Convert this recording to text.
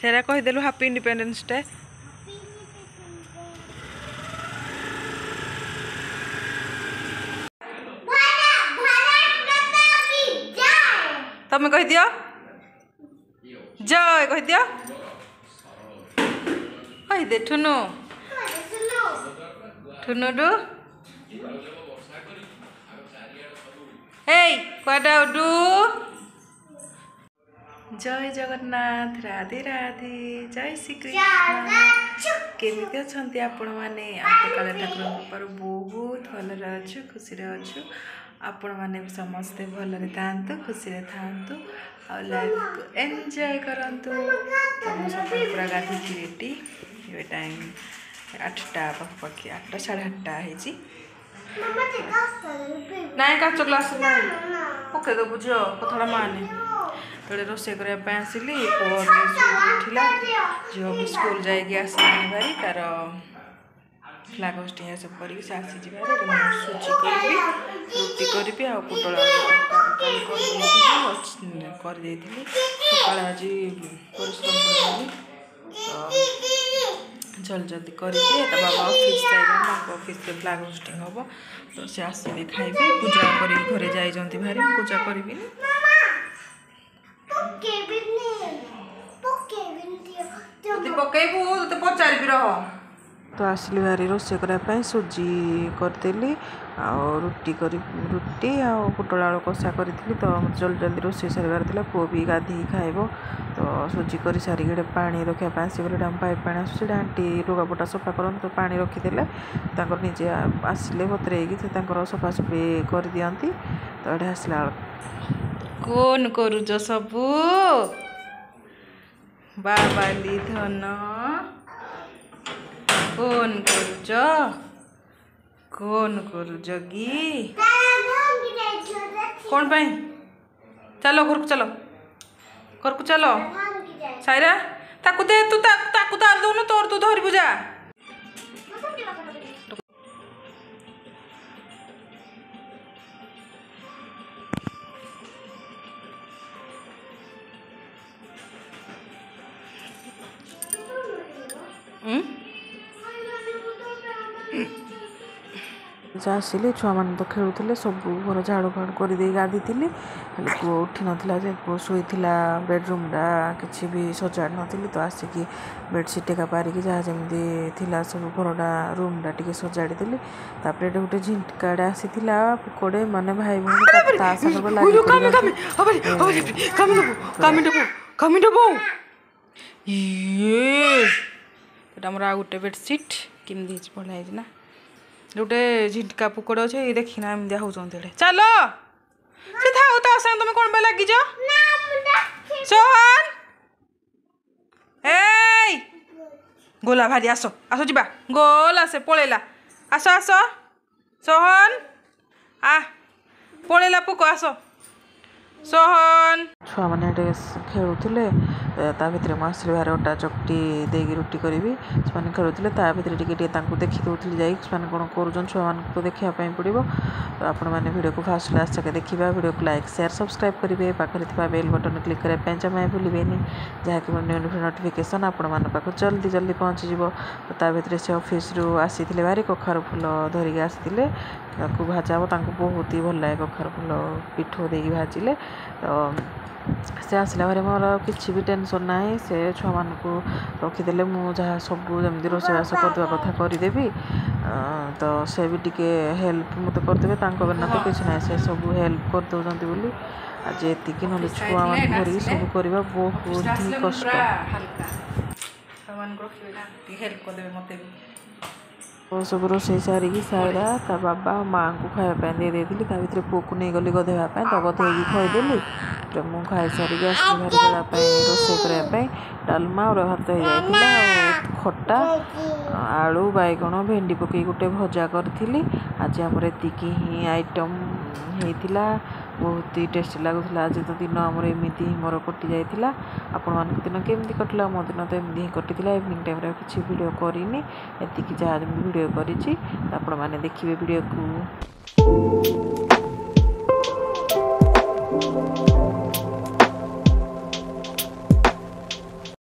सेरा कहीदेलु happy independence day. तमें कह दियो जय कह दियो कह दे ठुनु ठुनु डू हे क्वाडा डू जय जगन्नाथ राधे राधे जय श्री कृष्ण केमिति अछंती आपण माने आतकाल ठाकुर पर बहुत भल अच्छु खुशी अच्छु आपण मैंने समस्ते भलरे थांतु खुशी थांतु आ लाइफ को एंजॉय करंतु। तो मो सब पूरा गाधी रेडी ये टाइम 8टा पाखी 8टा 8:30 है नाई काच ग्लास पके दबु झील कथा माने तो रोसे करने आसली उठिला झील भी स्कूल जाइए आसलानी भारी तार फ्लाग होस्टिंग सब कर आसी सुजी करी रुटी करी आ पुटल कर सकाल आज परिश्रम जल्दी जल्दी करके बाबा ऑफिस जाइए ऑफिस के फ्लाग होस्टिंग हम तो सी आसवे खाइबे पूजा कर घरे जाइए भारी पूजा करी पकईबू तो पचारि भी रह तो आसली भारी रोसे करने सुजी करदेली रुटी आ पुटल आलू कषा करी तो जल्दी जल्दी रोसे सारे था पुओ भी गाधी खाइब तो सुजी कर सारिक पानी रखापी आसगले पाइप पानी आसूँ आंटी लुगापटा सफा कर तो पानी रखीदे निजे आसिले बतरेगी से सफासफी कर दियंती तो ये आसला कौन करुच सबू बाबाली धन कौन करुच गी कौन पाई चलो घर को चलो सायरा ताकू दे तू ताकू तार दौनु तोर तू धरबू जा आसिली छुआ मान तो खेलुले सब घर झाड़ू फाड़ू कर गाधी थी खाली पुओ उठी नाला पुओ शोला बेडरूमटा किसी भी सजाड़ नी तो आसिकी बेडसीट टेका पारिकी जहाँ जमी थी सब घरटा रूमटा टी सजाड़ी देली गोटे झिंकाड़े आसी कोड़े माने भाई भौणी गोटे बेडसीट किमी बढ़िया है ना गोटे झिटका पुकड़ अच्छे ये देखना एमती होते चलो सी था तुम कौन पे लगी सोहन ए गोला भारी आस आस जा गोला से पलैला आस आस सोहन आ पलैला पुक आस सोहन छुआ मैंने खेलुले भर मुझे बाहर अटा चकटी देगी रुटी करी से खेलुले भर देखी दूसरी जा कौन कर छुआ मान को देखापी पड़ो तो आपण मैंने वीडियो को फास्ट लास्ट तक देखा वीडियो को लाइक शेयर सब्सक्राइब करेंगे पाखे बेल बटन क्लिक करने जमा भूलें जहाँकि नोटिफिकेशन आपण मान पाक जल्दी जल्दी पहुँची तो भर से ऑफिस रू आसी भारी कखार फूल धरिकी आसते भाजा बहुत ही भल लगे कखार फूल पिठो देकी भाजिले तो से आसला भारी मोर किसी भी टेंशन ना से छुआ मान को रखीदे मुझे सब जमी रोषेबास करवा कथा करदेवी तो से भी टिके हेल्प मत करदे बिना तो किसी ना से सब हेल्प कर दौरान बोली आज एतिकी ना छुआ मान धरिकी सब करवा बहुत ही कष्ट हेल्प करदे मत तो सब रोसे सारिकी सायरा ता बाबा माँ को खाया दे देती भर पुओ को नहीं गली गधेवाई तो गधेगी खुदेली तो मुझे खाई सारिकी आसली भारी रोसे करने डालमा और भात हो जाता खटा आलू बैगण भेंडी पकई गोटे भजा करी आज आम एतिकी ही आइटम होता बहुत ही टेस्टी लगुला आज तो दिन आमर एमती ही मोर कटि जाइए आपण मान दिन केमती कटिला मो दिन तो एमती ही कटि इवनिंग टाइम किसी वीडियो करनी एतिकी जहाँ वीडियो करी आपण मैंने देखिए वीडियो को।